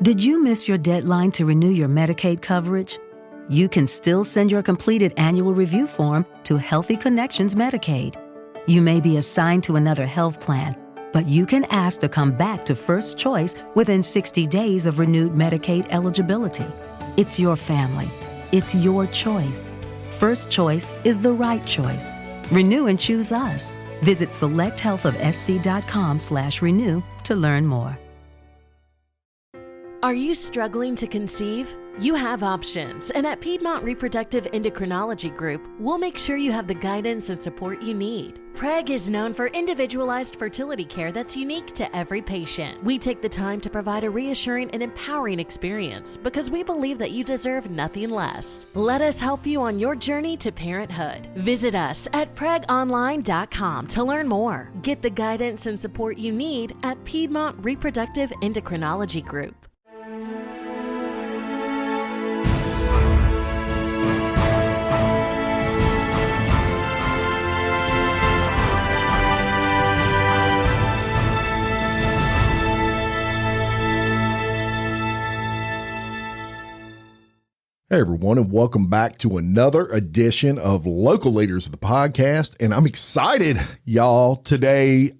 Did you miss your deadline to renew your Medicaid coverage? You can still send your completed annual review form to Healthy Connections Medicaid. You may be assigned to another health plan, but you can ask to come back to First Choice within 60 days of renewed Medicaid eligibility. It's your family. It's your choice. First Choice is the right choice. Renew and choose us. Visit selecthealthofsc.com/renew to learn more. Are you struggling to conceive? You have options, and at Piedmont Reproductive Endocrinology Group, we'll make sure you have the guidance and support you need. PREG is known for individualized fertility care that's unique to every patient. We take the time to provide a reassuring and empowering experience because we believe that you deserve nothing less. Let us help you on your journey to parenthood. Visit us at pregonline.com to learn more. Get the guidance and support you need at Piedmont Reproductive Endocrinology Group. Hey everyone, and welcome back to another edition of Local Leaders of the Podcast. And I'm excited, y'all. Today,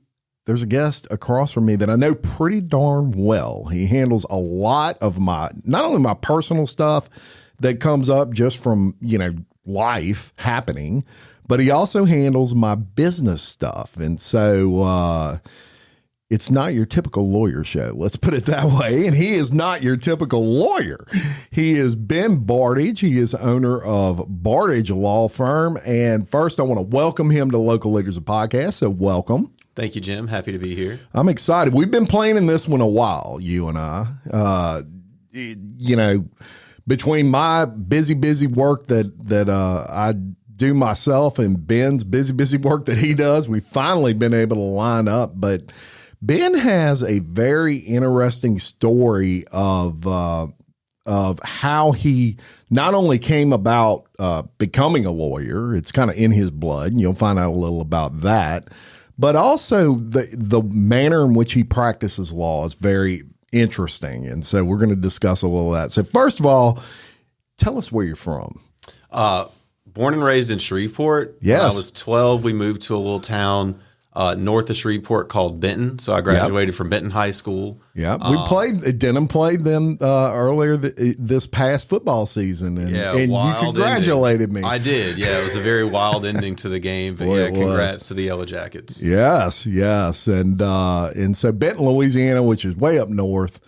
there's a guest across from me that I know pretty darn well. He handles a lot of not only my personal stuff that comes up just from, life happening, but he also handles my business stuff. And so, it's not your typical lawyer show. Let's put it that way. And he is not your typical lawyer. He is Ben Bardage. He is owner of Bardage Law Firm. And first, I want to welcome him to Local Leaders of Podcast. So welcome. Thank you, Jim. Happy to be here. I'm excited. We've been planning this one a while, you and I. Between my busy work that I do myself and Ben's busy work that he does, we've finally been able to line up. But Ben has a very interesting story of how he not only came about becoming a lawyer, it's kind of in his blood, and you'll find out a little about that, but also the manner in which he practices law is very interesting. And so we're going to discuss a little of that. So first of all, tell us where you're from. Born and raised in Shreveport. Yes. When I was 12, we moved to a little town north of Shreveport called Benton. So I graduated from Benton High School. Yeah, Denham played them earlier this past football season, and you congratulated me. I did. Yeah, it was a very wild ending to the game, but Boy, congrats to the Yellow Jackets. Yes, and so Benton, Louisiana, which is way up north,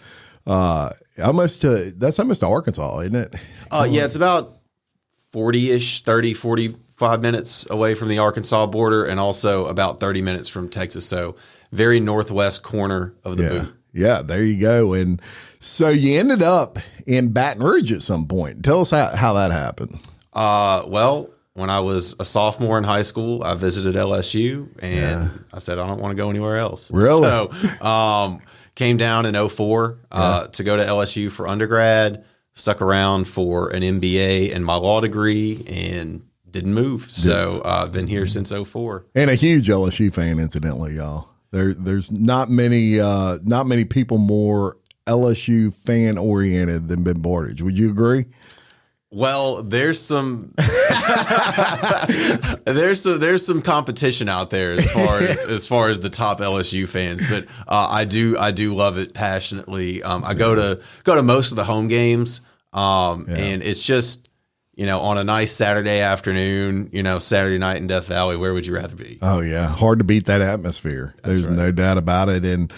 that's almost to Arkansas, isn't it? Yeah, it's about 45 minutes away from the Arkansas border, and also about 30 minutes from Texas. So very northwest corner of the boot. Yeah, there you go. And so you ended up in Baton Rouge at some point. Tell us how that happened. Well, when I was a sophomore in high school, I visited LSU, and I said, I don't want to go anywhere else. Really? So came down in 2004 to go to LSU for undergrad, stuck around for an MBA and my law degree, and didn't move. So I've been here since 2004. And a huge LSU fan, incidentally, y'all. There's not many people more LSU fan oriented than Ben Bardage. Would you agree? Well, there's some competition out there as far as the top LSU fans, but I do love it passionately. I go to most of the home games, and it's just, on a nice Saturday afternoon, Saturday night in Death Valley, where would you rather be? Oh yeah, hard to beat that atmosphere. There's no doubt about it. And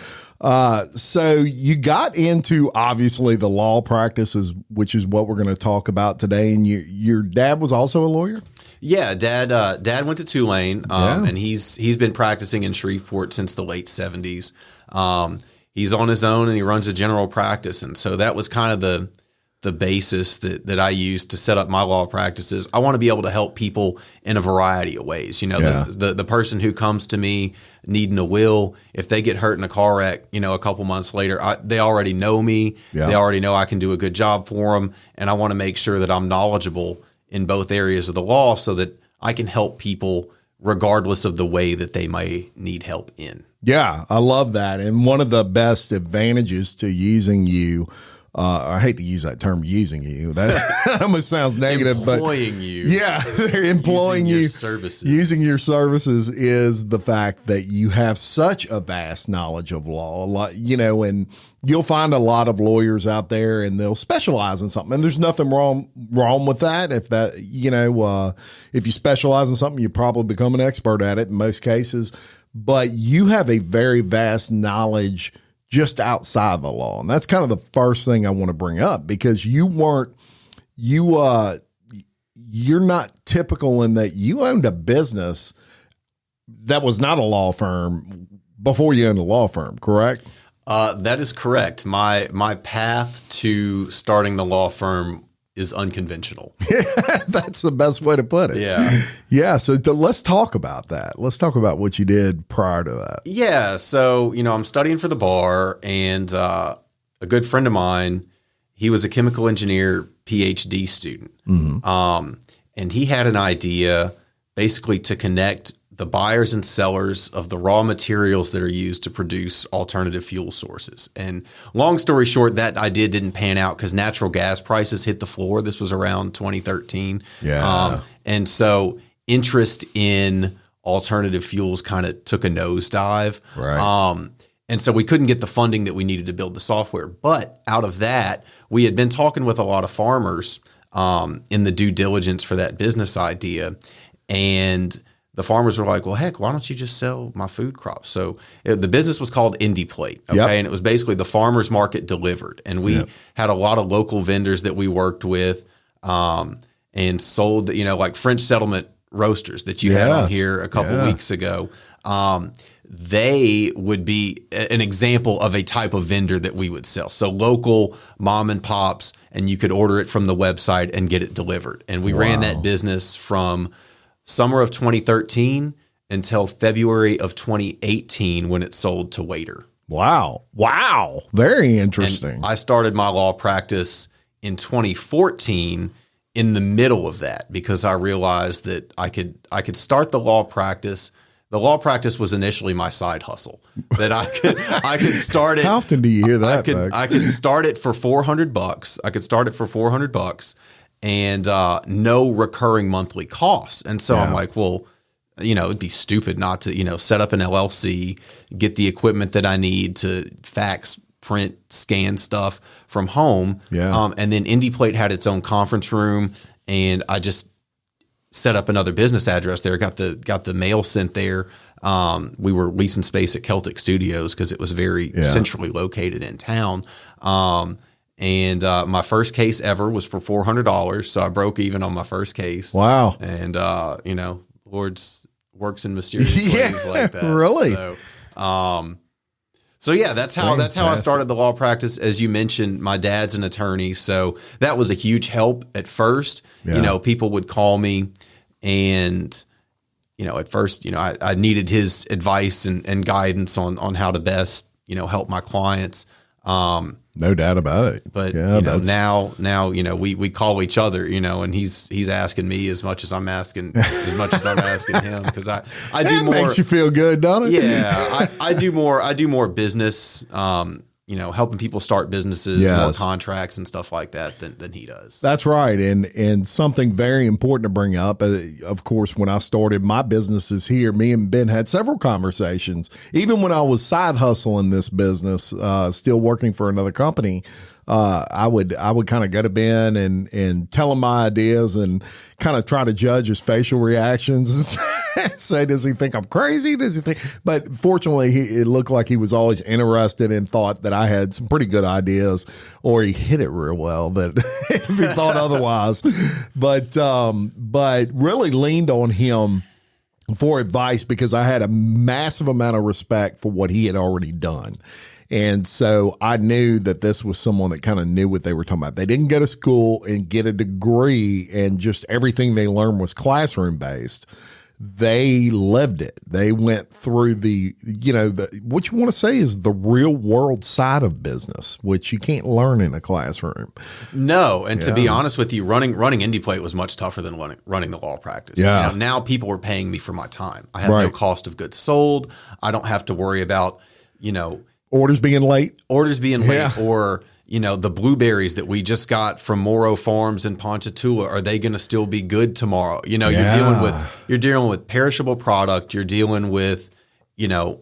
so you got into obviously the law practices, which is what we're going to talk about today. And your dad was also a lawyer? Yeah, dad went to Tulane, and he's been practicing in Shreveport since the late 70s. He's on his own and he runs a general practice, and so that was kind of the basis that I use to set up my law practices. I want to be able to help people in a variety of ways. The person who comes to me needing a will, if they get hurt in a car wreck, a couple months later, they already know me. Yeah. They already know I can do a good job for them. And I want to make sure that I'm knowledgeable in both areas of the law so that I can help people regardless of the way that they may need help in. Yeah, I love that. And one of the best advantages to using you I hate to use that term, using you. That almost sounds negative, employing you. Yeah, they're employing using you. Your services. Using your services is the fact that you have such a vast knowledge of law, and you'll find a lot of lawyers out there and they'll specialize in something. And there's nothing wrong with that. If you specialize in something, you probably become an expert at it in most cases. But you have a very vast knowledge just outside the law. And that's kind of the first thing I want to bring up, because you're not typical in that you owned a business that was not a law firm before you owned a law firm, correct? That is correct. My path to starting the law firm is unconventional. That's the best way to put it. Yeah. Yeah. So let's talk about that. Let's talk about what you did prior to that. Yeah. So, I'm studying for the bar, and a good friend of mine, he was a chemical engineer PhD student. Mm-hmm. And he had an idea basically to connect the buyers and sellers of the raw materials that are used to produce alternative fuel sources. And long story short, that idea didn't pan out because natural gas prices hit the floor. This was around 2013. Yeah. And so interest in alternative fuels kind of took a nosedive. Right. And so we couldn't get the funding that we needed to build the software. But out of that, we had been talking with a lot of farmers in the due diligence for that business idea. And the farmers were like, well, heck, why don't you just sell my food crops? So the business was called IndiePlate, okay? Yep. And it was basically the farmer's market delivered. And we had a lot of local vendors that we worked with and sold, like French Settlement Roasters that you had on here a couple weeks ago. They would be an example of a type of vendor that we would sell. So local mom and pops, and you could order it from the website and get it delivered. And we ran that business from summer of 2013 until February of 2018 when it sold to Waiter. Wow. Very interesting. And I started my law practice in 2014 in the middle of that because I realized that I could start the law practice. The law practice was initially my side hustle that I could start it. How often do you hear that? I could start it for $400. I could start it for $400 and no recurring monthly costs. And so I'm like, well, it'd be stupid not to, set up an LLC, get the equipment that I need to fax, print, scan stuff from home. Yeah. And then IndiePlate had its own conference room, and I just set up another business address there, got the mail sent there. We were leasing space at Celtic Studios because it was very centrally located in town. And my first case ever was for $400. So I broke even on my first case. Wow. And, Lord's works in mysterious ways like that. Really? So yeah, that's how I started the law practice. As you mentioned, my dad's an attorney, so that was a huge help at first. Yeah. People would call me, and at first, I needed his advice and guidance on how to best help my clients. No doubt about it. But now we call each other, and he's asking me as much as I'm asking him, because I do more. Makes you feel good, don't it? Yeah, I do more business, helping people start businesses, more contracts and stuff like that than he does. That's right. And something very important to bring up, of course, when I started my businesses here, me and Ben had several conversations, even when I was side hustling this business, still working for another company. I would kind of go to Ben and tell him my ideas and kind of try to judge his facial reactions and say, does he think I'm crazy? Does he think? But fortunately, it looked like he was always interested and thought that I had some pretty good ideas, or he hit it real well that if he thought otherwise. But really leaned on him for advice because I had a massive amount of respect for what he had already done. And so I knew that this was someone that kind of knew what they were talking about. They didn't go to school and get a degree and just everything they learned was classroom based. They lived it. They went through what you want to say is the real world side of business, which you can't learn in a classroom. No. And to be honest with you, running IndiePlate was much tougher than running the law practice. Yeah. Now people are paying me for my time. I have no cost of goods sold. I don't have to worry about, orders being late, or the blueberries that we just got from Morrow Farms in Ponchatoula, are they going to still be good tomorrow? You're dealing with perishable product. You're dealing with,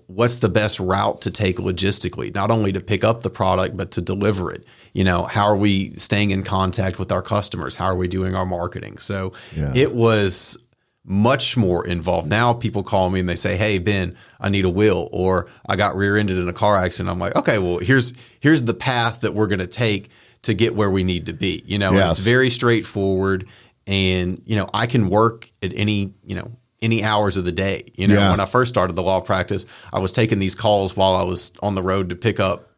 what's the best route to take logistically, not only to pick up the product, but to deliver it. How are we staying in contact with our customers? How are we doing our marketing? So it was much more involved. Now people call me and they say, "Hey, Ben, I need a wheel," or "I got rear-ended in a car accident." I'm like, "Okay, well, here's the path that we're going to take to get where we need to be." And it's very straightforward, and I can work at any hours of the day. When I first started the law practice, I was taking these calls while I was on the road to pick up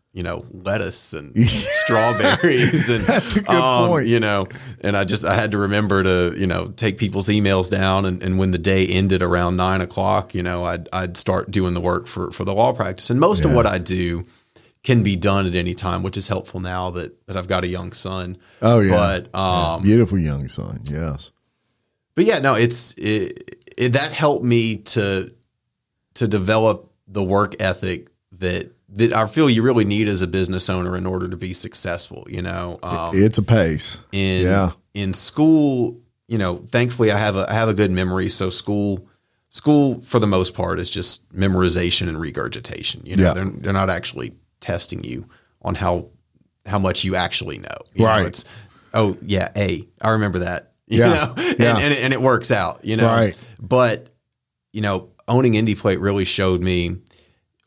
lettuce and strawberries, and that's a good point. And I had to remember to, take people's emails down, and when the day ended around 9 o'clock, I'd start doing the work for the law practice. And most of what I do can be done at any time, which is helpful now that I've got a young son. Oh yeah. But, beautiful young son. Yes. But yeah, no, that helped me to develop the work ethic that I feel you really need as a business owner in order to be successful. It's a pace. In school, thankfully I have a good memory. So school for the most part is just memorization and regurgitation. They're not actually testing you on how much you actually know. Right. I remember that. And it works out. Right. But owning Indie Plate really showed me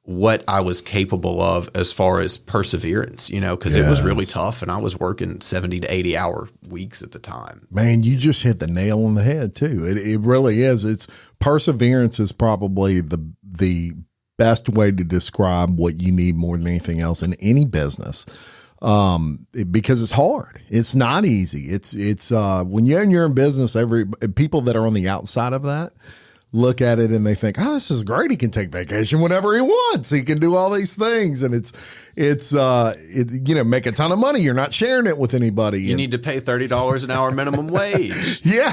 what I was capable of as far as perseverance, because it was really tough, and I was working 70 to 80 hour weeks at the time. Man, you just hit the nail on the head too. It really is. It's perseverance is probably the best way to describe what you need more than anything else in any business. Because it's hard. It's not easy. It's when you're in business, people that are on the outside of that look at it and they think, "Oh, this is great. He can take vacation whenever he wants. He can do all these things." And it's make a ton of money. You're not sharing it with anybody. You need to pay $30 an hour minimum wage. Yeah.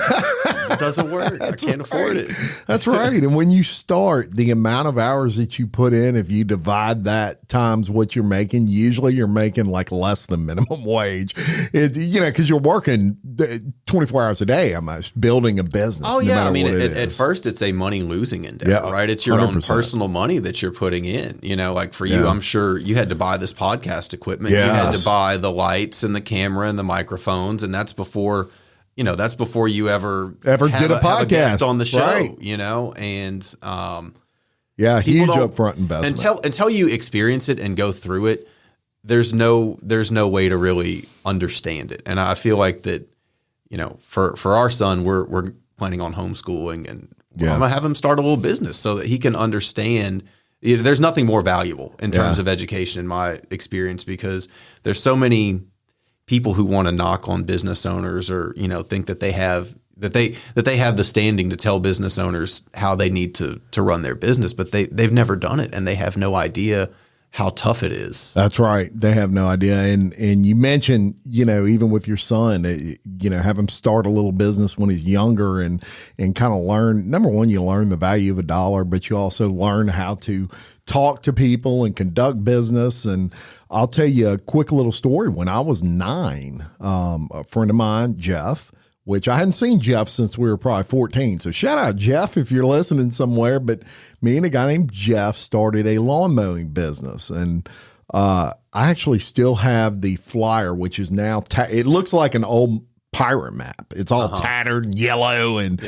It doesn't work. I can't afford it. That's right. And when you start, the amount of hours that you put in, if you divide that times what you're making, usually you're making like less than minimum wage. Because you're working 24 hours a day almost building a business. Oh, yeah. I mean, at first it's a money losing endeavor, right? It's your 100%. Own personal money that you're putting in. Like for you, I'm sure you had to buy this podcast equipment. Yes. You had to buy the lights and the camera and the microphones, and that's before you ever did a podcast, have a guest on the show, right. And huge upfront investment. Until you experience it and go through it, there's no way to really understand it. And I feel like that, for our son, we're planning on homeschooling, and I'm gonna have him start a little business so that he can understand. There's nothing more valuable in terms of education in my experience, because there's so many people who want to knock on business owners, or think that they have the standing to tell business owners how they need to run their business, but they've never done it, and they have no idea how tough it is. That's right. They have no idea. And you mentioned, even with your son, have him start a little business when he's younger and kind of learn. Number one, you learn the value of a dollar, but you also learn how to talk to people and conduct business. And I'll tell you a quick little story. When I was 9, a friend of mine, Jeff, which I hadn't seen Jeff since we were probably 14. So shout out, Jeff, if you're listening somewhere. But me and a guy named Jeff started a lawn mowing business. And I actually still have the flyer, which is now, it looks like an old pirate map. It's all tattered and yellow. And,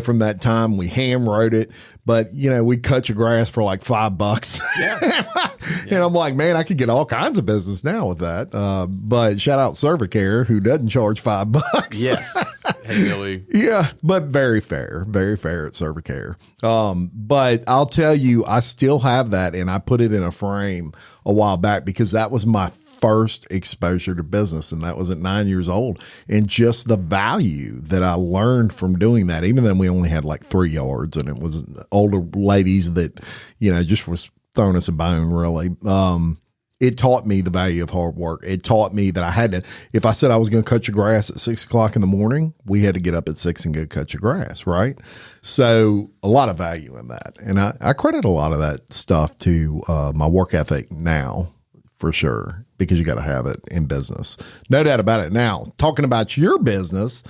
from that time we hand wrote it. But, we cut your grass for like $5. Yeah. And I'm like, man, I could get all kinds of business now with that. But shout out Servicare, who doesn't charge $5. Yes. Hey, Billy. Yeah, but very fair at Servicare. But I'll tell you, I still have that, and I put it in a frame a while back because that was my first exposure to business, and that was at 9 years old. And just the value that I learned from doing that, even though we only had like 3 yards, and it was older ladies that, just was throwing us a bone, really. It taught me the value of hard work. It taught me that I had to, if I said I was going to cut your grass at 6 o'clock in the morning, we had to get up at 6 and go cut your grass, right? So a lot of value in that. And I credit a lot of that stuff to my work ethic now for sure, because you got to have it in business. No doubt about it. Now, talking about your business,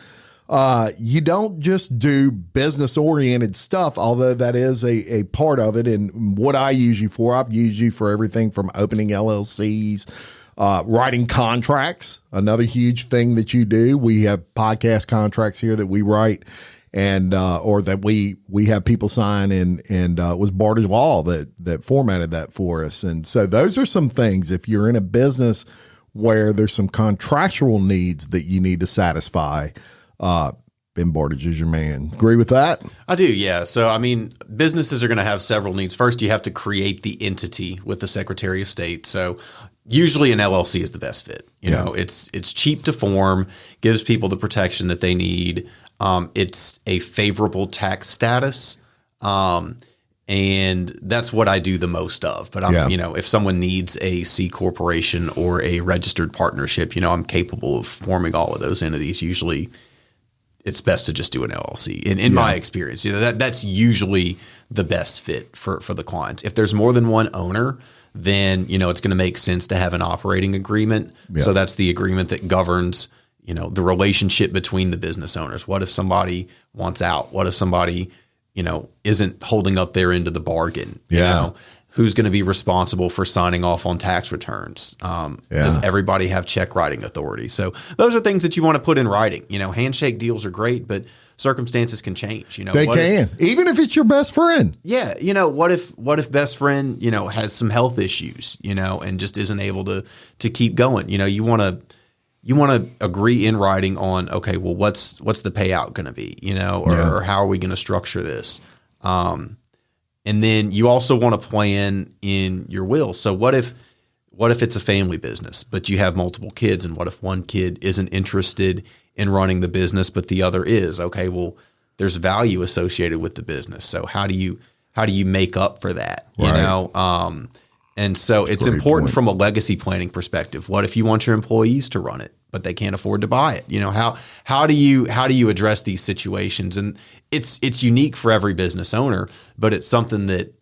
you don't just do business-oriented stuff, although that is a part of it. And what I use you for, I've used you for everything from opening LLCs, writing contracts, another huge thing that you do. We have podcast contracts here that we write and or that we have people sign, and it was Bardage Law that formatted that for us. And so those are some things, if you're in a business where there's some contractual needs that you need to satisfy, Ben Bardage is your man. Agree with that? I do, yeah. So, I mean, businesses are going to have several needs. First, you have to create the entity with the Secretary of State. So usually an LLC is the best fit. You know, it's cheap to form, gives people the protection that they need. It's a favorable tax status. And that's what I do the most of. But you know, if someone needs a C corporation or a registered partnership, you know, I'm capable of forming all of those entities. Usually it's best to just do an LLC. In my experience, you know, that's usually the best fit for the clients. If there's more than one owner, then, you know, it's going to make sense to have an operating agreement. Yeah. So that's the agreement that governs, you know, the relationship between the business owners. What if somebody wants out? What if somebody, you know, isn't holding up their end of the bargain? You know, who's going to be responsible for signing off on tax returns? Does everybody have check writing authority? So those are things that you want to put in writing. You know, handshake deals are great, but circumstances can change. You know, they can, even if it's your best friend. Yeah. You know, what if best friend, you know, has some health issues, you know, and just isn't able to keep going? You know, you want to agree in writing on, okay, well, what's the payout going to be, you know, or how are we going to structure this? And then you also want to plan in your will. So what if it's a family business, but you have multiple kids, and what if one kid isn't interested in running the business, but the other is? Okay, well, there's value associated with the business. So how do you make up for that? You know? And so it's important from a legacy planning perspective. What if you want your employees to run it, but they can't afford to buy it? You know, how do you address these situations? And it's unique for every business owner, but it's something that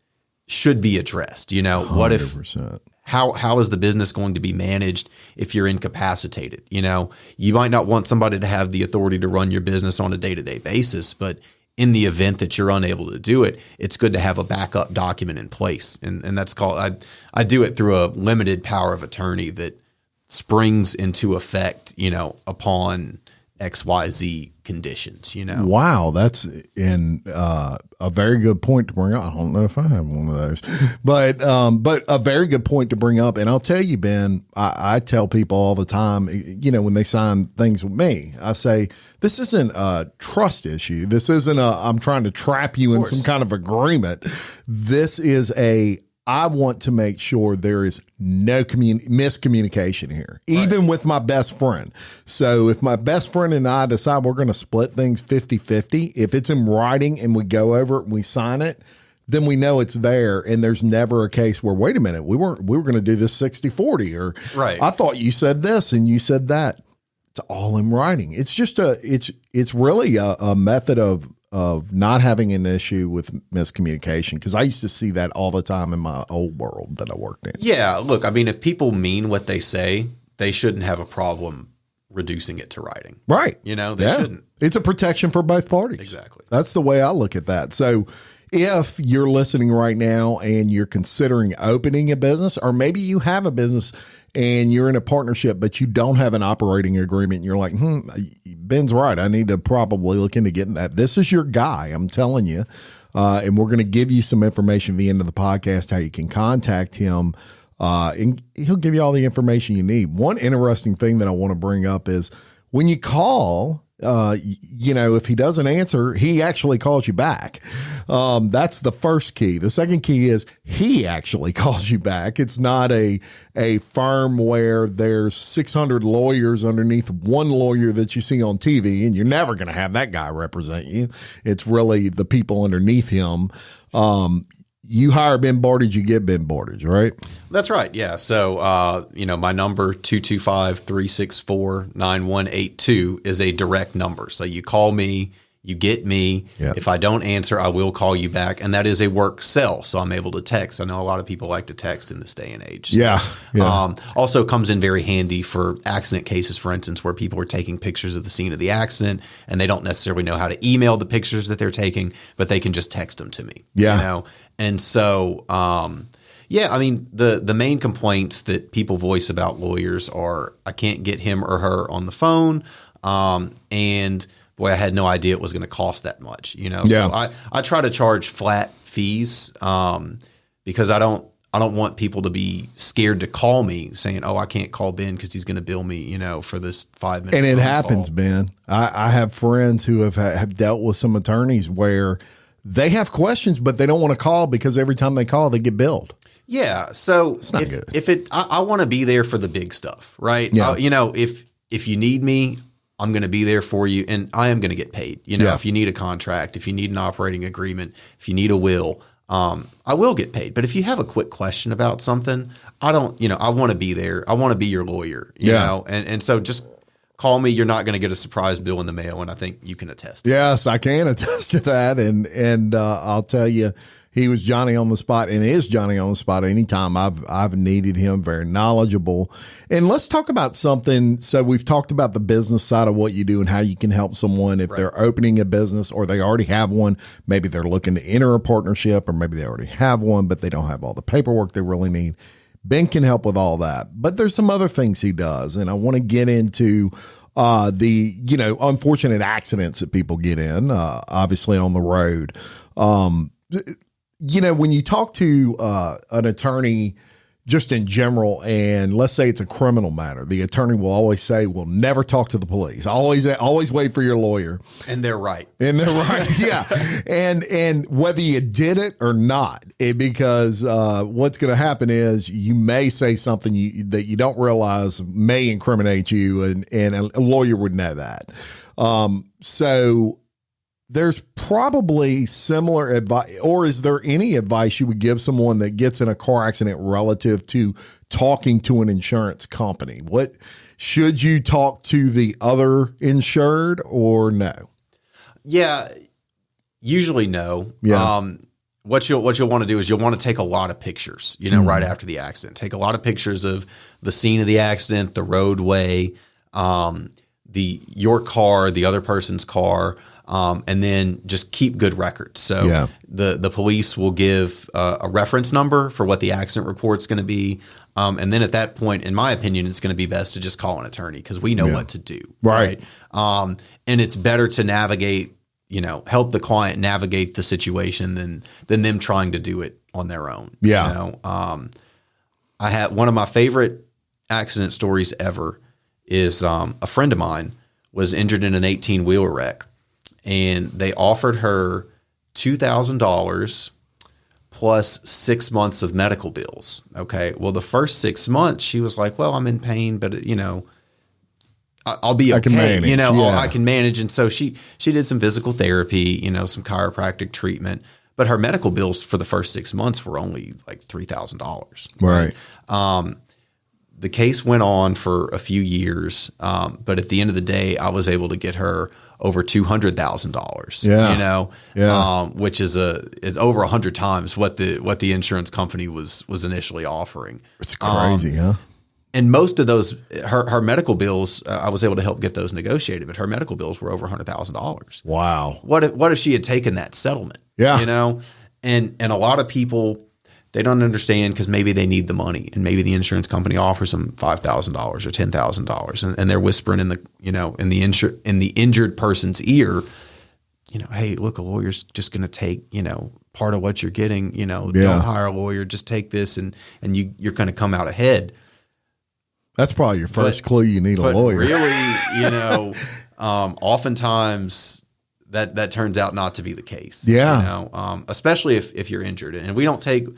should be addressed. You know, 100%. How is the business going to be managed if you're incapacitated? You know, you might not want somebody to have the authority to run your business on a day-to-day basis, but in the event that you're unable to do it, it's good to have a backup document in place. And that's called, I do it through a limited power of attorney that springs into effect, you know, upon XYZ conditions, you know. Wow, that's a very good point to bring up. I don't know if I have one of those, but a very good point to bring up. And I'll tell you, Ben, I tell people all the time, you know, when they sign things with me, I say, this isn't a trust issue. This isn't I'm trying to trap you in some kind of agreement. This is I want to make sure there is no miscommunication here, even with my best friend. So if my best friend and I decide we're going to split things 50-50, if it's in writing and we go over it and we sign it, then we know it's there. And there's never a case where, wait a minute, we were going to do this 60-40, or I thought you said this and you said that. It's all in writing. It's just it's really a method of not having an issue with miscommunication, because I used to see that all the time in my old world that I worked in. Yeah, look, I mean, if people mean what they say, they shouldn't have a problem reducing it to writing. Right. You know, they shouldn't. It's a protection for both parties. Exactly. That's the way I look at that. So if you're listening right now and you're considering opening a business, or maybe you have a business and you're in a partnership, but you don't have an operating agreement, and you're like, Ben's right, I need to probably look into getting that. This is your guy, I'm telling you. And we're going to give you some information at the end of the podcast, how you can contact him. And he'll give you all the information you need. One interesting thing that I want to bring up is when you call, you know, if he doesn't answer, he actually calls you back. That's the first key. The second key is he actually calls you back. It's not a firm where there's 600 lawyers underneath one lawyer that you see on TV, and you're never going to have that guy represent you. It's really the people underneath him. You hire Ben Bardage, you get Ben Bardage, right? That's right. Yeah. So, you know, my number 225-364-9182 is a direct number. So you call me, You get me. Yeah. If I don't answer, I will call you back. And that is a work cell. So I'm able to text. I know a lot of people like to text in this day and age. So, Yeah. Also comes in very handy for accident cases, for instance, where people are taking pictures of the scene of the accident and they don't necessarily know how to email the pictures that they're taking, but they can just text them to me. Yeah. You know? And so, yeah, I mean, the main complaints that people voice about lawyers are, I can't get him or her on the phone. And boy, I had no idea it was going to cost that much, you know? Yeah. So I try to charge flat fees, because I don't want people to be scared to call me saying, oh, I can't call Ben because he's going to bill me, you know, for this 5 minutes. And it phone happens, call. Ben. I have friends who have dealt with some attorneys where they have questions, but they don't want to call because every time they call, they get billed. Yeah. So not good. I want to be there for the big stuff, right? Yeah. You know, if you need me, I'm going to be there for you, and I am going to get paid. You know, Yeah. if you need a contract, if you need an operating agreement, if you need a will, I will get paid. But if you have a quick question about something, I want to be there. I want to be your lawyer, you Yeah. know? And so just call me. You're not going to get a surprise bill in the mail. And I think you can attest. Yes, I can attest to that. And I'll tell you, he was Johnny on the spot and is Johnny on the spot anytime I've needed him. Very knowledgeable. And let's talk about something. So we've talked about the business side of what you do and how you can help someone if they're opening a business or they already have one. Maybe they're looking to enter a partnership, or maybe they already have one, but they don't have all the paperwork they really need. Ben can help with all that, but there's some other things he does. And I want to get into the, unfortunate accidents that people get in, obviously on the road. When you talk to an attorney just in general, and let's say it's a criminal matter, the attorney will always say, we'll never talk to the police. Always wait for your lawyer. And they're right. Yeah. And whether you did it or not, because what's going to happen is you may say something that you don't realize may incriminate you, and a lawyer would know that. So there's probably similar advice, or is there any advice you would give someone that gets in a car accident relative to talking to an insurance company? What should you talk to the other insured or no? Yeah, usually no. Yeah. What you'll want to do is you'll want to take a lot of pictures, right after the accident. Take a lot of pictures of the scene of the accident, the roadway, your car, the other person's car. And then just keep good records. So the police will give a reference number for what the accident report's going to be. And then at that point, in my opinion, it's going to be best to just call an attorney because we know what to do. Right. And it's better to navigate, help the client navigate the situation than them trying to do it on their own. Yeah. I had one of my favorite accident stories ever is a friend of mine was injured in an 18-wheeler wreck. And they offered her $2,000 plus 6 months of medical bills. Okay. Well, the first 6 months, she was like, well, I'm in pain, but I'll be okay. I can manage. I can manage. And so she did some physical therapy, some chiropractic treatment, but her medical bills for the first 6 months were only like $3,000. Right. The case went on for a few years. But at the end of the day, I was able to get her over $200,000, which is it's over 100 times what the insurance company was initially offering. It's crazy, huh? And most of those, her medical bills, I was able to help get those negotiated, but her medical bills were over $100,000. Wow. What if she had taken that settlement? Yeah. And a lot of people, they don't understand because maybe they need the money and maybe the insurance company offers them $5,000 or $10,000 and they're whispering in the injured person's ear, hey, look, a lawyer's just going to take, part of what you're getting, don't hire a lawyer, just take this and you're going to come out ahead. That's probably your first clue you need a lawyer. Really, oftentimes that turns out not to be the case. Yeah. Especially if you're injured, and we don't take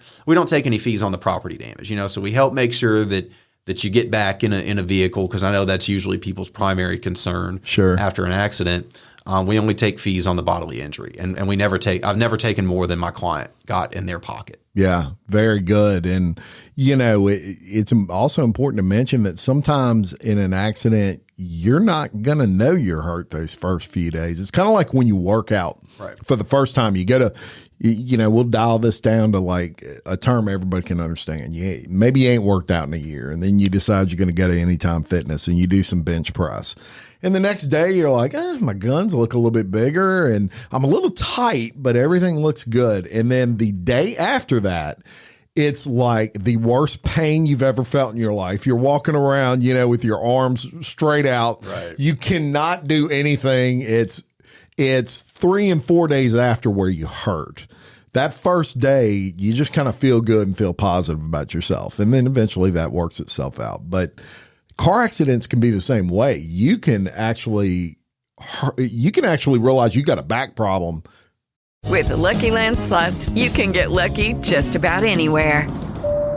any fees on the property damage. So we help make sure that you get back in a vehicle because I know that's usually people's primary concern. Sure. After an accident, we only take fees on the bodily injury, and I've never taken more than my client got in their pocket. Yeah, very good. And, it's also important to mention that sometimes in an accident, you're not going to know you're hurt those first few days. It's kind of like when you work out for the first time. You go to, we'll dial this down to like a term everybody can understand. Maybe you ain't worked out in a year, and then you decide you're going to go to Anytime Fitness and you do some bench press. And the next day you're like, my guns look a little bit bigger and I'm a little tight, but everything looks good. And then the day after that, it's like the worst pain you've ever felt in your life. You're walking around, with your arms straight out. Right. You cannot do anything. It's 3 and 4 days after where you hurt. That first day, you just kind of feel good and feel positive about yourself. And then eventually that works itself out. But car accidents can be the same way. You can actually realize you got a back problem. With the Lucky Land Slots, you can get lucky just about anywhere.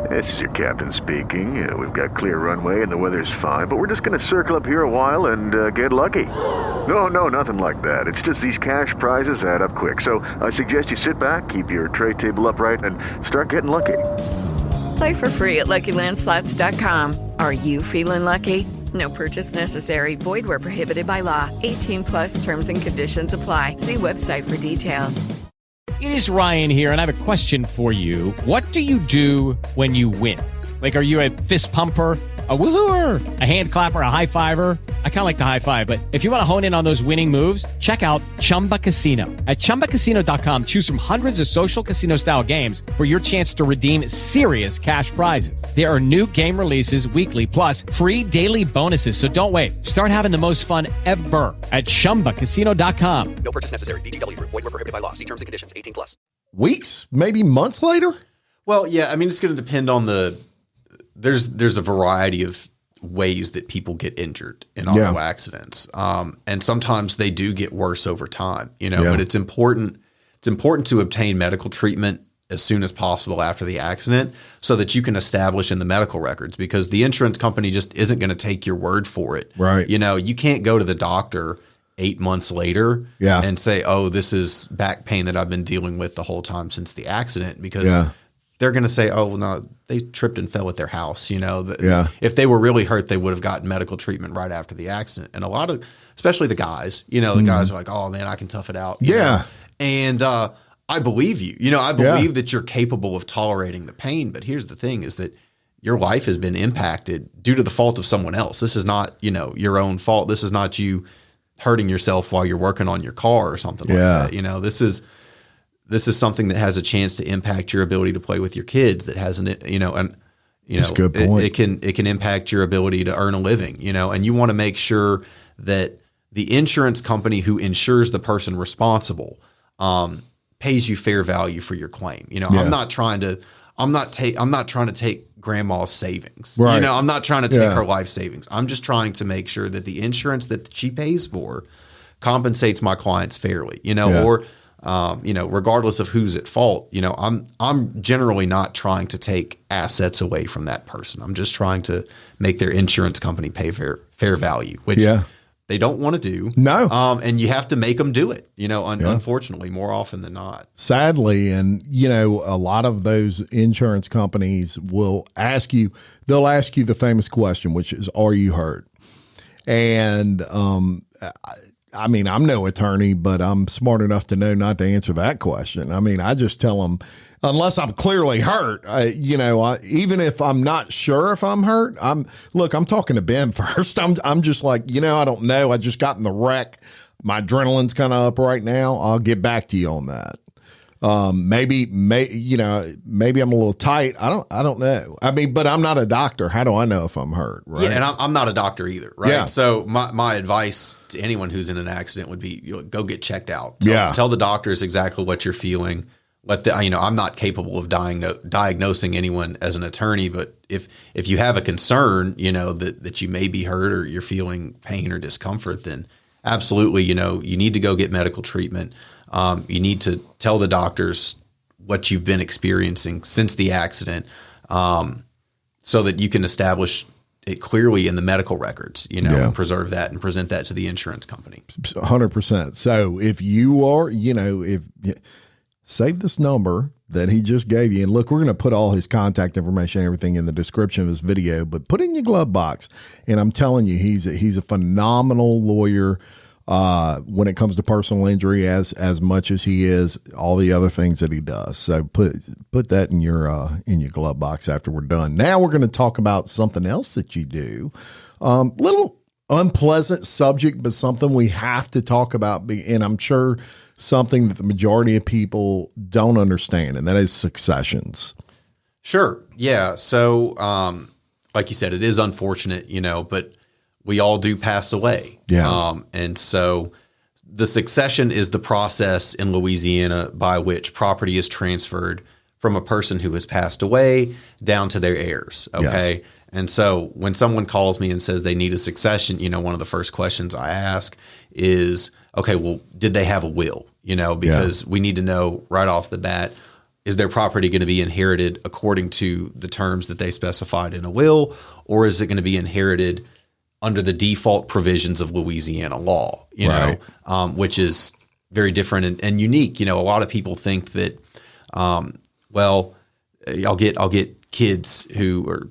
This is your captain speaking. We've got clear runway and the weather's fine, but we're just going to circle up here a while and get lucky. No, nothing like that. It's just these cash prizes add up quick. So I suggest you sit back, keep your tray table upright, and start getting lucky. Play for free at LuckyLandSlots.com. Are you feeling lucky? No purchase necessary. Void where prohibited by law. 18+ terms and conditions apply. See website for details. It is Ryan here, and I have a question for you. What do you do when you win? Like, are you a fist pumper, a woohooer, a hand clapper, a high fiver? I kind of like the high five, but if you want to hone in on those winning moves, check out Chumba Casino. At ChumbaCasino.com, choose from hundreds of social casino-style games for your chance to redeem serious cash prizes. There are new game releases weekly, plus free daily bonuses, so don't wait. Start having the most fun ever at ChumbaCasino.com. No purchase necessary. VGW Group. Void where prohibited by law. See terms and conditions. 18+. Weeks, maybe months later? Well, yeah, I mean, it's going to depend on there's a variety of ways that people get injured in auto accidents. And sometimes they do get worse over time, but it's important to obtain medical treatment as soon as possible after the accident so that you can establish in the medical records, because the insurance company just isn't going to take your word for it. Right. You can't go to the doctor 8 months later and say, oh, this is back pain that I've been dealing with the whole time since the accident, because they're going to say, oh, well, no, they tripped and fell at their house. If they were really hurt, they would have gotten medical treatment right after the accident. And a lot of, especially the guys, the guys are like, oh man, I can tough it out. You know? And I believe you. I believe that you're capable of tolerating the pain. But here's the thing: is that your life has been impacted due to the fault of someone else. This is not, your own fault. This is not you hurting yourself while you're working on your car or something like that. This is something that has a chance to impact your ability to play with your kids. That has that's a good point. It can impact your ability to earn a living. And you want to make sure that the insurance company who insures the person responsible pays you fair value for your claim. I'm not trying to take grandma's savings. Right. I'm not trying to take her life savings. I'm just trying to make sure that the insurance that she pays for compensates my clients fairly. Or regardless of who's at fault. I'm generally not trying to take assets away from that person. I'm just trying to make their insurance company pay fair value, which they don't want to do. No. And you have to make them do it, unfortunately, more often than not. Sadly. And, a lot of those insurance companies they'll ask you the famous question, which is, are you hurt? And, I mean, I'm no attorney, but I'm smart enough to know not to answer that question. I mean, I just tell them, unless I'm clearly hurt, even if I'm not sure if I'm hurt, I'm talking to Ben first. I'm just like, I don't know. I just got in the wreck. My adrenaline's kind of up right now. I'll get back to you on that. Maybe I'm a little tight. I don't know. I mean, but I'm not a doctor. How do I know if I'm hurt? Right. Yeah. And I'm not a doctor either. Right. Yeah. So my advice to anyone who's in an accident would be, go get checked out. Tell the doctors exactly what you're feeling. I'm not capable of diagnosing anyone as an attorney, but if you have a concern, that you may be hurt or you're feeling pain or discomfort, then absolutely, you need to go get medical treatment. You need to tell the doctors what you've been experiencing since the accident, so that you can establish it clearly in the medical records, and preserve that and present that to the insurance company. 100%. So if you are, save this number. that he just gave you. And look, we're going to put all his contact information and everything in the description of this video, but put it in your glove box. And I'm telling you, he's a phenomenal lawyer when it comes to personal injury, as much as he is all the other things that he does. So put that in your glove box after we're done. Now we're going to talk about something else that you do. Little unpleasant subject, but something we have to talk about. And I'm sure something that the majority of people don't understand, and that is successions. Sure. Yeah. So, like you said, it is unfortunate, but we all do pass away. Yeah. And so the succession is the process in Louisiana by which property is transferred from a person who has passed away down to their heirs. Okay. Yes. And so when someone calls me and says they need a succession, one of the first questions I ask is, okay, well, did they have a will? Because we need to know right off the bat, is their property going to be inherited according to the terms that they specified in a will, or is it going to be inherited under the default provisions of Louisiana law, which is very different and unique. A lot of people think that, I'll get kids who are,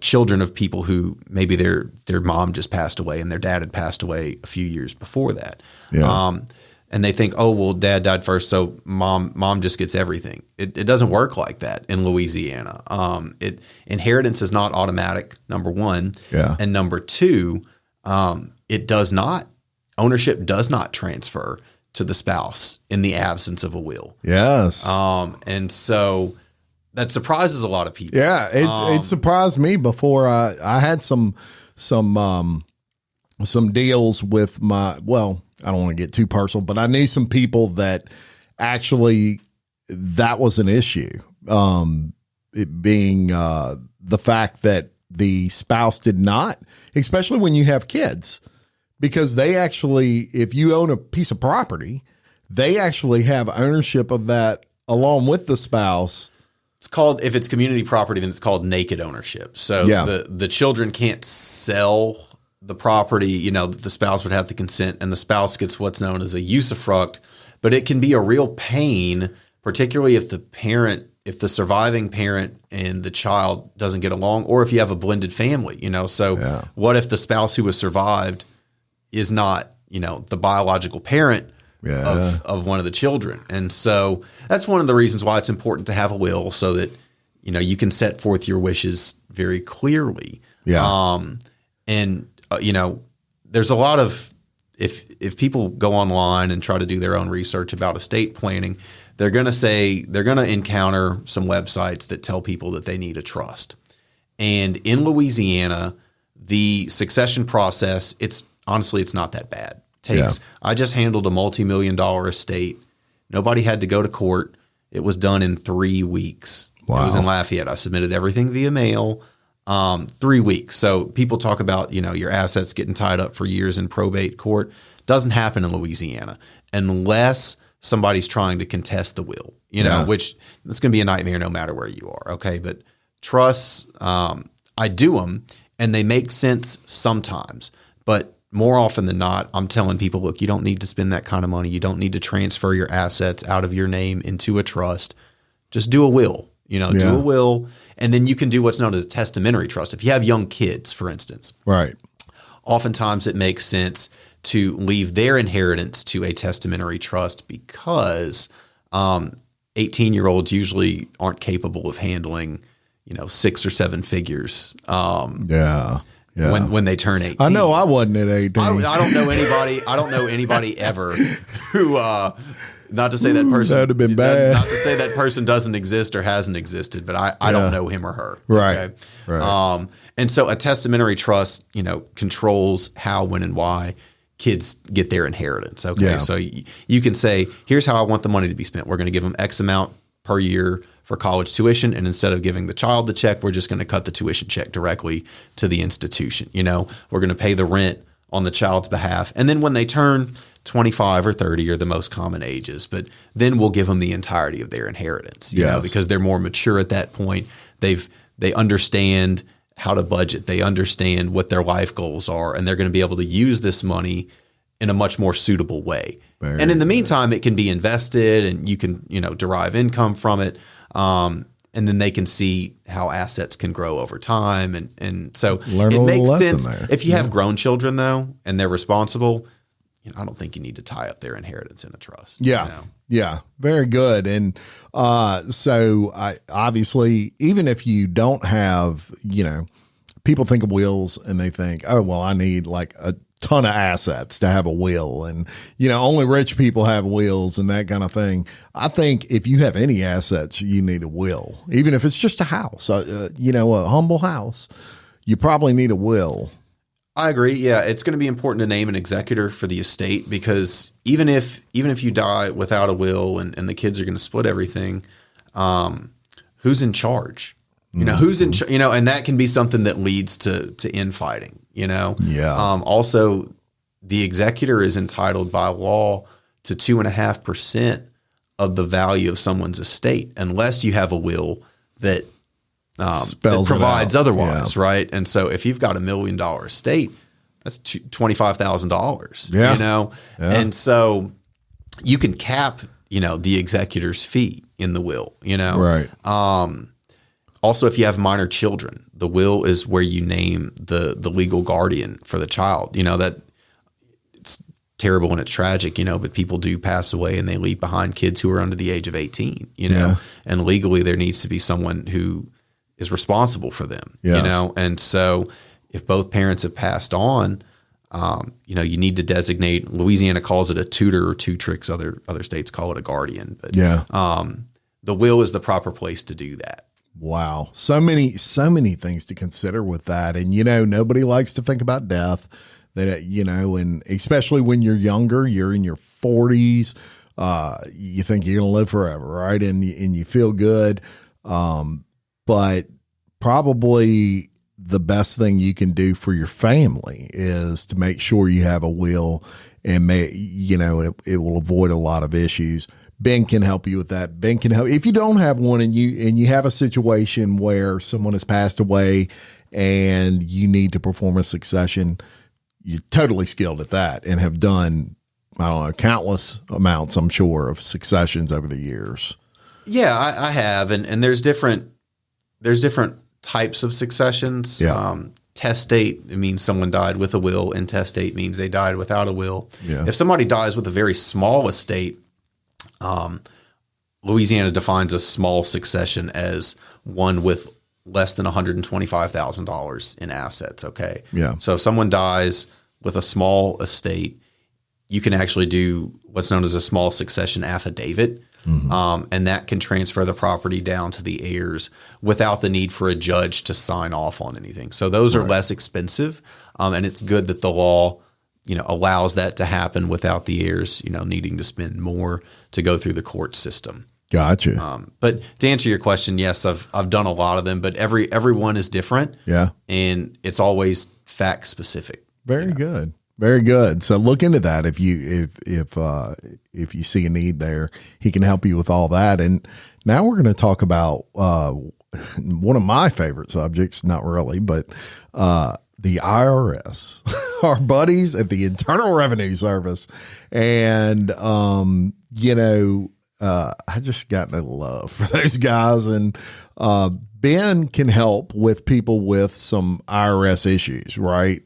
children of people who maybe their mom just passed away and their dad had passed away a few years before that. Yeah. And they think, oh, well, dad died first, so mom just gets everything. It doesn't work like that in Louisiana. Inheritance is not automatic, number one. Yeah. And number two, ownership does not transfer to the spouse in the absence of a will. Yes. And so that surprises a lot of people. Yeah. It surprised me before. I had some deals with I don't want to get too personal, but I knew some people that actually that was an issue. It being the fact that the spouse did not, especially when you have kids, because they actually, if you own a piece of property, they actually have ownership of that along with the spouse. It's called, if it's community property, then it's called naked ownership. So the children can't sell the property, the spouse would have to consent, and the spouse gets what's known as a usufruct. But it can be a real pain, particularly if the surviving parent and the child doesn't get along, or if you have a blended family, So what if the spouse who was survived is not, the biological parent of one of the children? And so that's one of the reasons why it's important to have a will, so that, you can set forth your wishes very clearly. Yeah. There's a lot of, if people go online and try to do their own research about estate planning, they're going to encounter some websites that tell people that they need a trust. And in Louisiana, the succession process, it's not that bad. I just handled a multi-million-dollar estate. Nobody had to go to court. It was done in 3 weeks. Wow. It was in Lafayette. I submitted everything via mail. 3 weeks. So people talk about, your assets getting tied up for years in probate court. Doesn't happen in Louisiana unless somebody's trying to contest the will, which it's going to be a nightmare no matter where you are. Okay. But trusts, I do them and they make sense sometimes, but more often than not, I'm telling people, look, you don't need to spend that kind of money. You don't need to transfer your assets out of your name into a trust. Just do a will. Do a will, and then you can do what's known as a testamentary trust. If you have young kids, for instance, right, oftentimes it makes sense to leave their inheritance to a testamentary trust, because 18-year-olds usually aren't capable of handling, 6 or 7 figures. When they turn 18. I know I wasn't at 18. I don't know anybody ever who. Not to say that person that'd have been bad. Not to say that person doesn't exist or hasn't existed, but I don't know him or her. Right. Okay? Right. And so a testamentary trust, controls how, when, and why kids get their inheritance. Okay. Yeah. So you can say, here's how I want the money to be spent. We're going to give them X amount per year for college tuition. And instead of giving the child the check, we're just going to cut the tuition check directly to the institution. We're going to pay the rent on the child's behalf. And then when they turn 25 or 30 are the most common ages, but then we'll give them the entirety of their inheritance, because they're more mature at that point. They understand how to budget. They understand what their life goals are, and they're going to be able to use this money in a much more suitable way. And in the meantime, it can be invested and you can, derive income from it. And then they can see how assets can grow over time. And so it makes sense. If you have grown children though, and they're responsible, I don't think you need to tie up their inheritance in a trust. Yeah. Yeah. Very good. And so obviously, even if you don't have, people think of wills and they think, oh, well, I need like a ton of assets to have a will. And, only rich people have wills and that kind of thing. I think if you have any assets, you need a will, even if it's just a house, a humble house, you probably need a will. I agree. Yeah. It's going to be important to name an executor for the estate, because even if you die without a will and the kids are going to split everything, who's in charge? Who's in charge, and that can be something that leads to infighting, Yeah. Also, the executor is entitled by law to 2.5% of the value of someone's estate, unless you have a will that provides otherwise, right? And so if you've got $1 million estate, that's $25,000, And so you can cap, the executor's fee in the will, Right. Also, if you have minor children, the will is where you name the legal guardian for the child. That it's terrible and it's tragic, but people do pass away and they leave behind kids who are under the age of 18, and legally there needs to be someone who is responsible for them, and so if both parents have passed on, you need to designate. Louisiana calls it a tutor or tutrix. Other states call it a guardian, but the will is the proper place to do that. Wow. So many things to consider with that. And, nobody likes to think about death that, and especially when you're younger, you're in your 40s, you think you're going to live forever. Right. And you feel good. But probably the best thing you can do for your family is to make sure you have a will, and it will avoid a lot of issues. Ben can help you with that. Ben can help if you don't have one and you have a situation where someone has passed away and you need to perform a succession. You're totally skilled at that and have done, countless amounts, I'm sure, of successions over the years. Yeah, I have, and there's different types of successions. Yeah. Testate, it means someone died with a will. Intestate means they died without a will. Yeah. If somebody dies with a very small estate, Louisiana defines a small succession as one with less than $125,000 in assets. Okay. Yeah. So if someone dies with a small estate, you can actually do what's known as a small succession affidavit. Mm-hmm. And that can transfer the property down to the heirs without the need for a judge to sign off on anything. So those are less expensive. And it's good that the law, allows that to happen without the heirs, needing to spend more to go through the court system. Gotcha. But to answer your question, yes, I've done a lot of them, but every one is different. Yeah. And it's always fact specific. Very good. Very good. So look into that if you see a need there. He can help you with all that. And now we're going to talk about one of my favorite subjects. Not really, but the IRS, our buddies at the Internal Revenue Service, and I just got no love for those guys. And Ben can help with people with some IRS issues, right?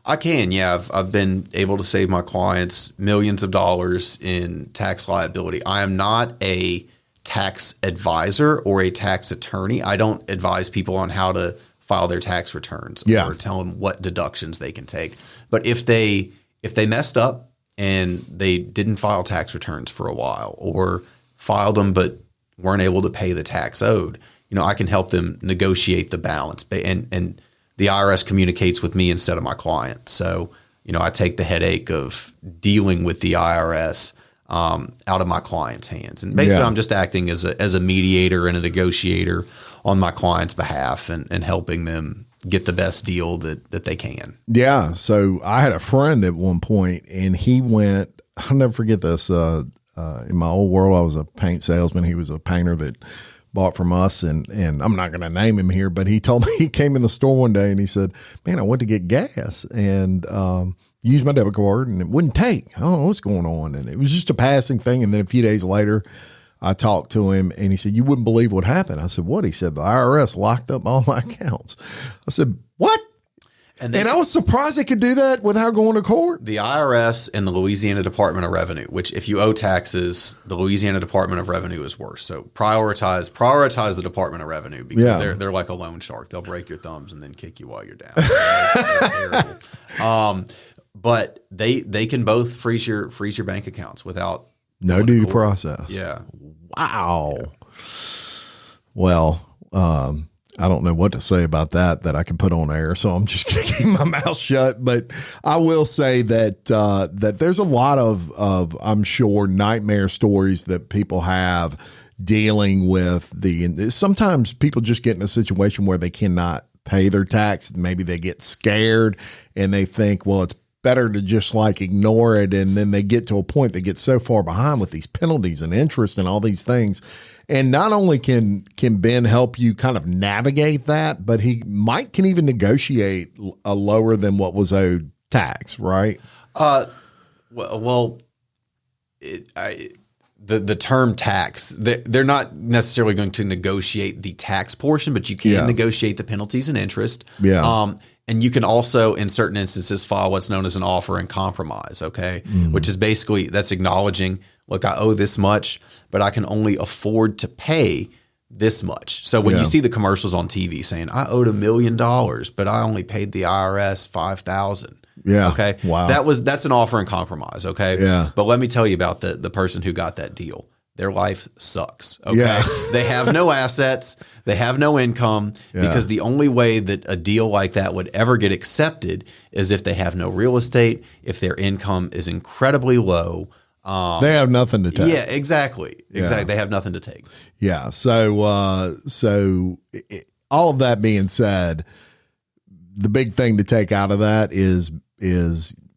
I can, yeah. I've been able to save my clients millions of dollars in tax liability. I am not a tax advisor or a tax attorney. I don't advise people on how to file their tax returns or tell them what deductions they can take. But if they messed up and they didn't file tax returns for a while, or filed them but weren't able to pay the tax owed, I can help them negotiate the balance. And the IRS communicates with me instead of my client. So, I take the headache of dealing with the IRS out of my client's hands. And basically I'm just acting as a mediator and a negotiator on my client's behalf and helping them get the best deal that they can. Yeah. So I had a friend at one point and he went, I'll never forget this. In my old world, I was a paint salesman. He was a painter that bought from us, and I'm not going to name him here, but he told me he came in the store one day and he said, man, I went to get gas and used my debit card and it wouldn't take. I don't know what's going on. And it was just a passing thing. And then a few days later, I talked to him and he said, you wouldn't believe what happened. I said, what? He said, the IRS locked up all my accounts. I said, what? And I was surprised they could do that without going to court. The IRS and the Louisiana Department of Revenue, which if you owe taxes, the Louisiana Department of Revenue is worse. So prioritize the Department of Revenue because they're like a loan shark. They'll break your thumbs and then kick you while you're down. They're terrible. But they can both freeze your bank accounts without no due process. Yeah. Wow. Yeah. Well, I don't know what to say about that I can put on air, so I'm just going to keep my mouth shut. But I will say that there's a lot of I'm sure nightmare stories that people have dealing with sometimes people just get in a situation where they cannot pay their tax. Maybe they get scared and they think, well, it's better to just like ignore it. And then they get to a point they get so far behind with these penalties and interest and all these things. And not only can Ben help you kind of navigate that, but he can even negotiate a lower than what was owed tax, right? The term tax, they're not necessarily going to negotiate the tax portion, but you can negotiate the penalties and interest. Yeah. And you can also, in certain instances, file what's known as an offer in compromise, okay? Mm-hmm. Which is basically, that's acknowledging, look, I owe this much, but I can only afford to pay this much. So when you see the commercials on TV saying, I owed $1 million, but I only paid the IRS $5,000. Yeah. Okay. Wow. That's an offer in compromise. Okay. Yeah. But let me tell you about the person who got that deal. Their life sucks. Okay. Yeah. They have no assets. They have no income because the only way that a deal like that would ever get accepted is if they have no real estate, if their income is incredibly low. They have nothing to take. Yeah, exactly. Exactly. They have nothing to take. Yeah. So all of that being said, the big thing to take out of that is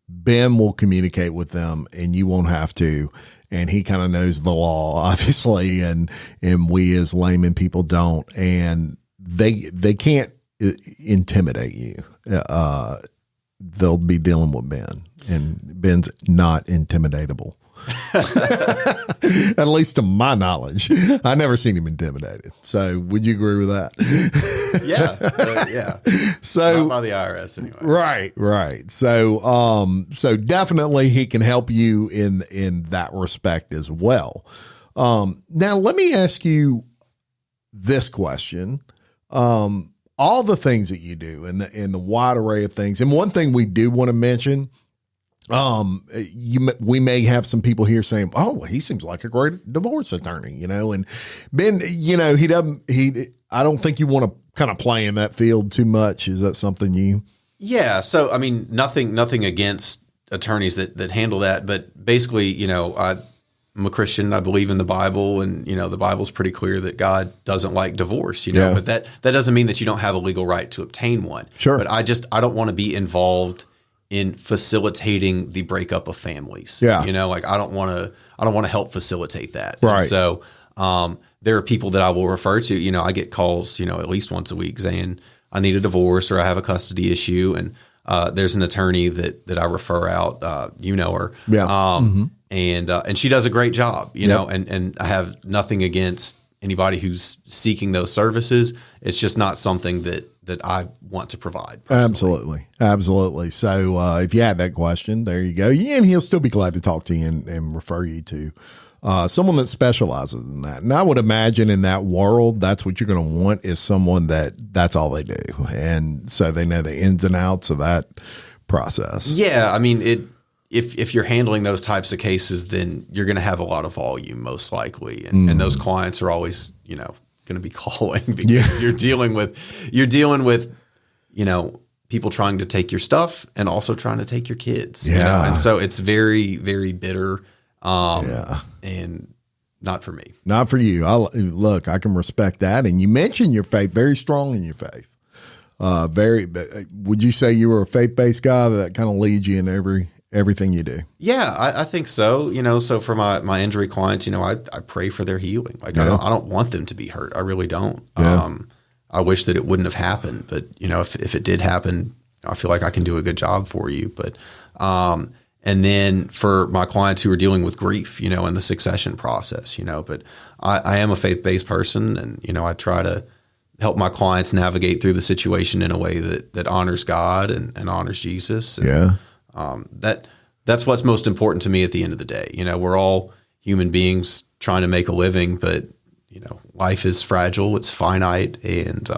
Ben will communicate with them and you won't have to. And he kind of knows the law, obviously, and we as layman people don't. And they can't intimidate you. They'll be dealing with Ben, and Ben's not intimidatable. At least to my knowledge, I never seen him intimidated. So, would you agree with that? Yeah. So, not by the IRS anyway. Right. So definitely he can help you in that respect as well. Now let me ask you this question. All the things that you do and the wide array of things, and one thing we do want to mention. We may have some people here saying, "Oh, he seems like a great divorce attorney," and Ben, I don't think you want to kind of play in that field too much. Is that something you? Yeah. So, I mean, nothing against attorneys that handle that, but basically, I'm a Christian. I believe in the Bible, and the Bible's pretty clear that God doesn't like divorce. But that doesn't mean that you don't have a legal right to obtain one. Sure. But I don't want to be involved in facilitating the breakup of families. Yeah. I don't want to help facilitate that. Right. And so, there are people that I will refer to, I get calls, at least once a week saying I need a divorce or I have a custody issue. And, there's an attorney that I refer out, her. Yeah. And she does a great job, and I have nothing against anybody who's seeking those services. It's just not something that I want to provide personally. Absolutely. So if you had that question, there you go. And he'll still be glad to talk to you and refer you to someone that specializes in that. And I would imagine in that world, that's what you're going to want is someone that's all they do. And so they know the ins and outs of that process. Yeah. I mean, if you're handling those types of cases, then you're going to have a lot of volume most likely. And those clients are always, going to be calling because you're dealing with, people trying to take your stuff and also trying to take your kids. And so it's very, very bitter. And not for me. Not for you. Look, I can respect that. And you mentioned your faith, very strong in your faith. Would you say you were a faith-based guy that kind of leads you in everything you do? Yeah, I think so. So for my injury clients, I pray for their healing. Like I don't want them to be hurt. I really don't. Yeah. I wish that it wouldn't have happened, but if it did happen, I feel like I can do a good job for you. But and then for my clients who are dealing with grief, in the succession process, but I am a faith-based person, and I try to help my clients navigate through the situation in a way that honors God and honors Jesus. And, that's what's most important to me at the end of the day. We're all human beings trying to make a living, but life is fragile, it's finite, and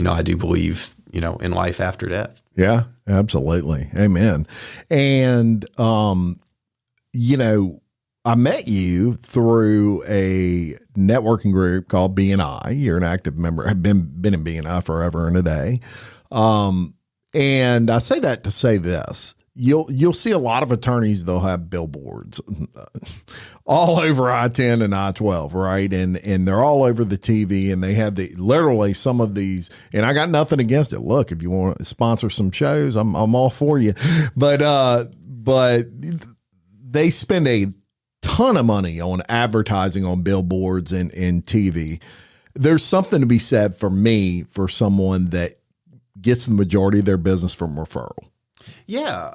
I do believe in life after death. Yeah, absolutely. Amen. And I met you through a networking group called BNI. You're an active member. I've been in BNI forever and a day. And I say that to say this. You'll see a lot of attorneys, they'll have billboards all over I-10 and I-12, right? And they're all over the TV, and they have literally some of these, and I got nothing against it. Look, if you want to sponsor some shows, I'm all for you. But they spend a ton of money on advertising on billboards and TV. There's something to be said for me for someone that gets the majority of their business from referral. Yeah.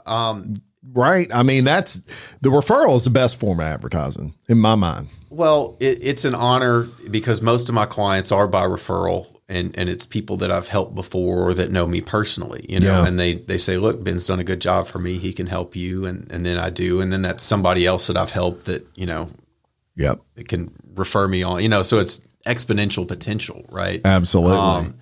Right. I mean, the referral is the best form of advertising in my mind. Well, it's an honor because most of my clients are by referral, and it's people that I've helped before or that know me personally, and they say, look, Ben's done a good job for me. He can help you. And then I do. And then that's somebody else that I've helped that, it can refer me on, so it's exponential potential, right? Absolutely.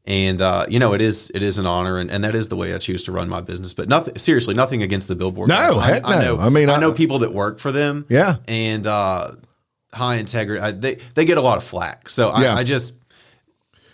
And it is an honor, and that is the way I choose to run my business. But nothing against the billboard. No, heck no. I know people that work for them. Yeah, and high integrity. They get a lot of flack. So I just,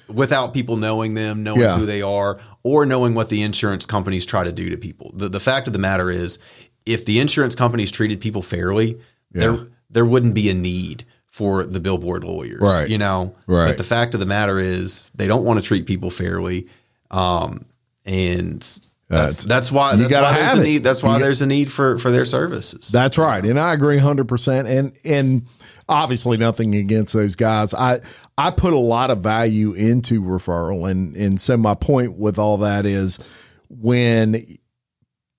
without people knowing them, knowing who they are, or knowing what the insurance companies try to do to people. The fact of the matter is, if the insurance companies treated people fairly, there wouldn't be a need for the billboard lawyers, right? Right. But the fact of the matter is, they don't want to treat people fairly, and that's why there's a need. That's why there's a need for their services. That's right, and I agree 100%. And obviously, nothing against those guys. I put a lot of value into referral, and so my point with all that is when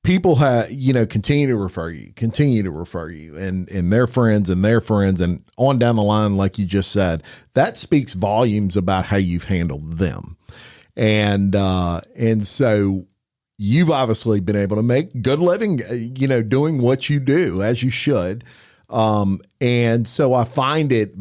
people continue to refer you and their friends and on down the line, like you just said, that speaks volumes about how you've handled them. And so you've obviously been able to make good living, doing what you do as you should. And so I find it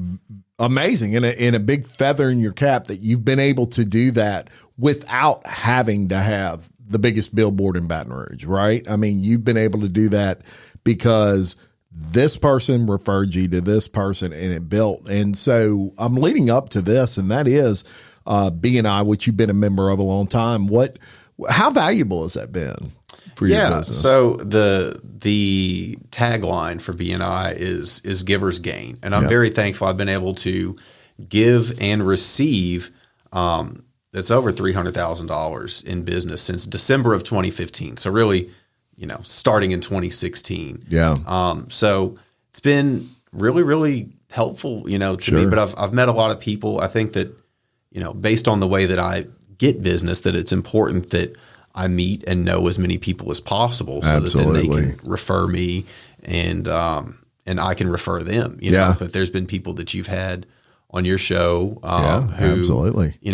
amazing and a big feather in your cap that you've been able to do that without having to have the biggest billboard in Baton Rouge, right? I mean, you've been able to do that because this person referred you to this person and it built. And so I'm leading up to this, and that is BNI, which you've been a member of a long time. How valuable has that been for your business? So the tagline for BNI is givers gain. And I'm very thankful I've been able to give and receive that's over $300,000 in business since December of 2015. So really, starting in 2016. Yeah. So it's been really, really helpful, to me, but I've met a lot of people. I think that, based on the way that I get business, that it's important that I meet and know as many people as possible so that then they can refer me and I can refer them, but there's been people that you've had on your show, who,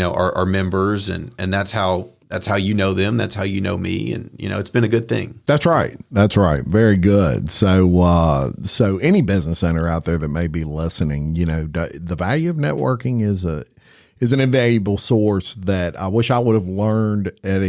are members, and that's how you know them. That's how you know me. And, it's been a good thing. That's right. Very good. So any business owner out there that may be listening, the value of networking is an invaluable source that I wish I would have learned at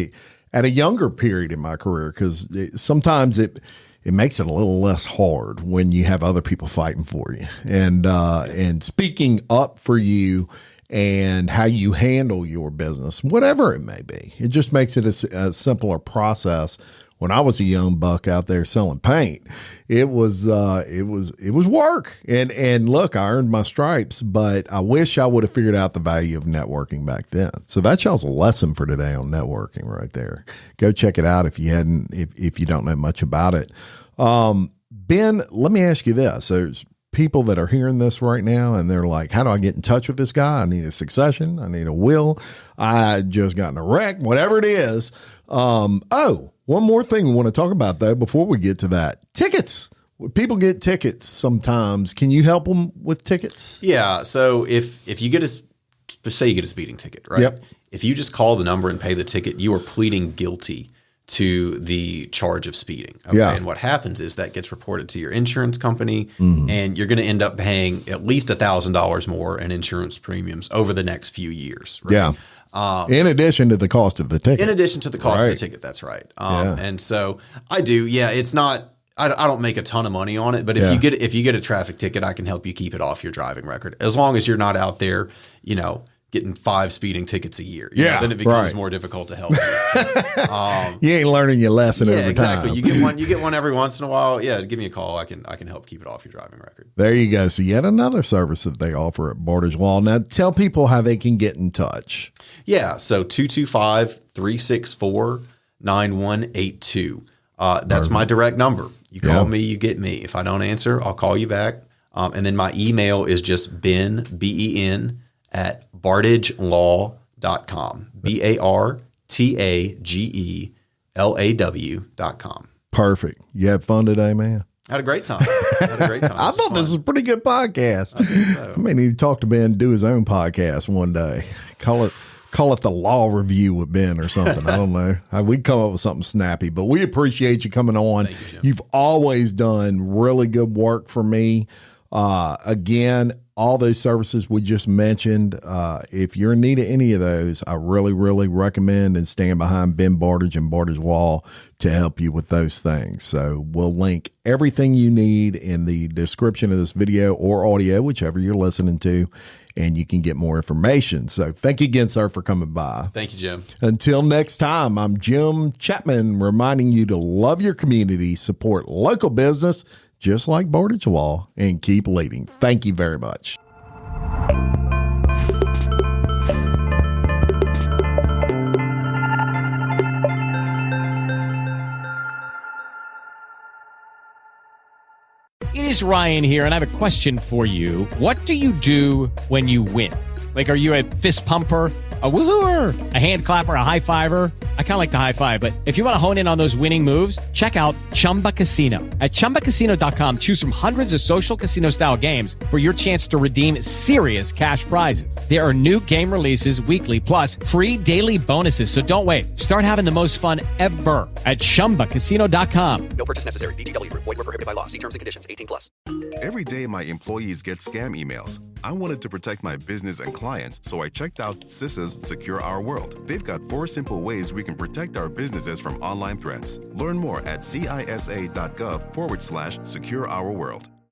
a younger period in my career. Cause sometimes it makes it a little less hard when you have other people fighting for you and speaking up for you and how you handle your business, whatever it may be. It just makes it a simpler process when I was a young buck out there selling paint. It was work. And look, I earned my stripes, but I wish I would have figured out the value of networking back then. So that's y'all's lesson for today on networking right there. Go check it out if you don't know much about it. Ben, let me ask you this. There's people that are hearing this right now and they're like, how do I get in touch with this guy? I need a succession. I need a will. I just got in a wreck, whatever it is. One more thing we want to talk about though, before we get to that, tickets. People get tickets sometimes. Can you help them with tickets? Yeah. So if you get say you get a speeding ticket, right? Yep. If you just call the number and pay the ticket, you are pleading guilty to the charge of speeding. Okay? Yeah. And what happens is that gets reported to your insurance company, and you're going to end up paying at least $1,000 more in insurance premiums over the next few years. Right? Yeah. In addition to the cost of the ticket. In addition to the cost of the ticket, that's right. And so I do. Yeah, it's not. I don't make a ton of money on it, but if you get a traffic ticket, I can help you keep it off your driving record as long as you're not out there, getting 5 speeding tickets a year. Then it becomes more difficult to help you. You ain't learning your lesson over exactly. time. You get one every once in a while. Yeah, give me a call. I can help keep it off your driving record. There you go. So yet another service that they offer at Bardage Law. Now tell people how they can get in touch. Yeah. So 225-364-9182. That's my direct number. You call me, you get me. If I don't answer, I'll call you back. And then my email is just Ben, B-E-N, at bardagelaw.com. BARTAGELAW.com. Perfect. You had fun today, man? I had a great time. I thought this was a pretty good podcast. I think so. I may need to talk to Ben and do his own podcast one day. Call it the Law Review with Ben or something. I don't know. We'd come up with something snappy, but we appreciate you coming on. Thank you, Jim. You've always done really good work for me. Again, all those services we just mentioned, if you're in need of any of those, I really, really recommend and stand behind Ben Bardage and Bardage Law to help you with those things. So we'll link everything you need in the description of this video or audio, whichever you're listening to, and you can get more information. So thank you again, sir, for coming by. Thank you, Jim. Until next time, I'm Jim Chapman, reminding you to love your community, support local business, just like Bardage Law, and keep leading. Thank you very much. It is Ryan here, and I have a question for you. What do you do when you win? Like, are you a fist pumper, a woo-hooer, a hand clapper, a high fiver? I kind of like the high five, but if you want to hone in on those winning moves, check out Chumba Casino. At ChumbaCasino.com, choose from hundreds of social casino style games for your chance to redeem serious cash prizes. There are new game releases weekly, plus free daily bonuses. So don't wait. Start having the most fun ever at ChumbaCasino.com. No purchase necessary. VGW Group. Void where prohibited by law. See terms and conditions. 18+. Every day, my employees get scam emails. I wanted to protect my business and clients, so I checked out CISA's Secure Our World. They've got 4 simple ways we can protect our businesses from online threats. Learn more at CISA.gov/Secure Our World.